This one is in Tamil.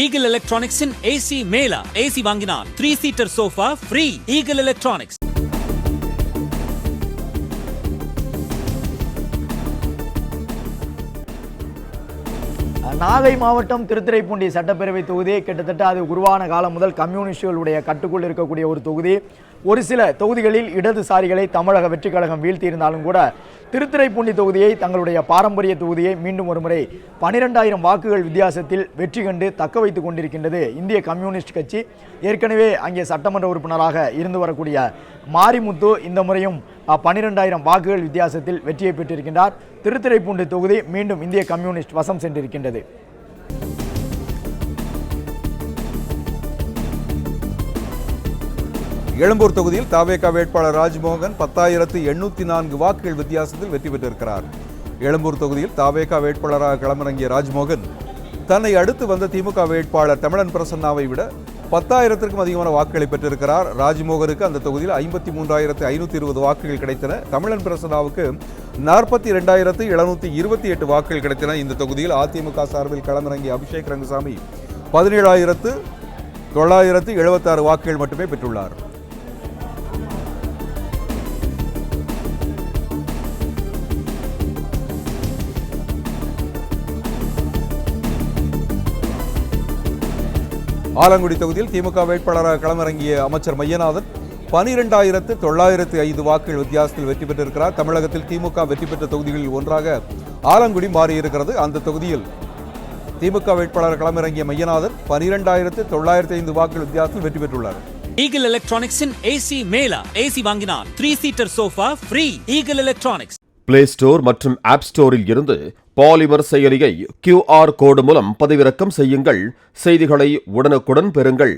ஈகிள் எலக்ட்ரானிக்ஸின் ஏசி மேலா. ஏசி வாங்கினால் three seater sofa free. Eagle electronics. Nagai மாவட்டம் திருத்துறைப்பூண்டி சட்டப்பேரவை தொகுதி கிட்டத்தட்ட அது உருவான காலம் முதல் கம்யூனிஸ்டுகளுடைய கட்டுக்குள் இருக்கக்கூடிய ஒரு தொகுதி. ஒரு சில தொகுதிகளில் இடதுசாரிகளை தமிழக வெற்றி கழகம் வீழ்த்தியிருந்தாலும் கூட திருத்துறைப்பூண்டி தொகுதியை தங்களுடைய பாரம்பரிய தொகுதியை மீண்டும் ஒருமுறை 12,000 வாக்குகள் வித்தியாசத்தில் வெற்றி கண்டு தக்க வைத்துக் கொண்டிருக்கின்றது இந்திய கம்யூனிஸ்ட் கட்சி. ஏற்கனவே அங்கே சட்டமன்ற உறுப்பினராக இருந்து வரக்கூடிய மாரிமுத்து இந்த முறையும் 12,000 வாக்குகள் வித்தியாசத்தில் வெற்றியை பெற்றிருக்கின்றார். திருத்துறைப்பூண்டி தொகுதி மீண்டும் இந்திய கம்யூனிஸ்ட் வசம் சென்றிருக்கின்றது. எழும்பூர் தொகுதியில் தவேக வேட்பாளர் ராஜ்மோகன் 10,804 வாக்குகள் வித்தியாசத்தில் வெற்றி பெற்றிருக்கிறார். எழும்பூர் தொகுதியில் தவேக வேட்பாளராக களமிறங்கிய ராஜ்மோகன் தன்னை அடுத்து வந்த திமுக வேட்பாளர் தமிழன் பிரசன்னாவை விட 10,000க்கும் அதிகமான வாக்குகளை பெற்றிருக்கிறார். ராஜ்மோகனுக்கு அந்த தொகுதியில் 53,520 வாக்குகள் கிடைத்தன. தமிழன் பிரசன்னாவுக்கு 42,728 வாக்குகள் கிடைத்தன. இந்த தொகுதியில் அதிமுக சார்பில் களமிறங்கிய அபிஷேக் ரங்கசாமி 17,976 வாக்குகள் மட்டுமே பெற்றுள்ளார். ஆலங்குடி தொகுதியில் திமுக வேட்பாளராக களமிறங்கிய அமைச்சர் மையநாதன் 12,905 வாக்குகள் வித்தியாசத்தில் வெற்றி பெற்றிருக்கிறார். தமிழகத்தில் திமுக வெற்றி பெற்ற தொகுதிகளில் ஒன்றாக ஆலங்குடி மாறியிருக்கிறது. அந்த தொகுதியில் திமுக வேட்பாளர் களமிறங்கிய மையநாதன் 12,905 வாக்குகள் வித்தியாசத்தில் வெற்றி பெற்றுள்ளார். ஈகிள் எலக்ட்ரானிக்ஸின் ஏசி மேலா. ஏசி வாங்கினால் three seater sofa free. Eagle electronics. Play Store மற்றும் ஆப் ஸ்டோரில் இருந்து பாலிமர் செயலியை QR கோடு மூலம் பதிவிறக்கம் செய்யுங்கள். செய்திகளை உடனுக்குடன் பெறுங்கள்.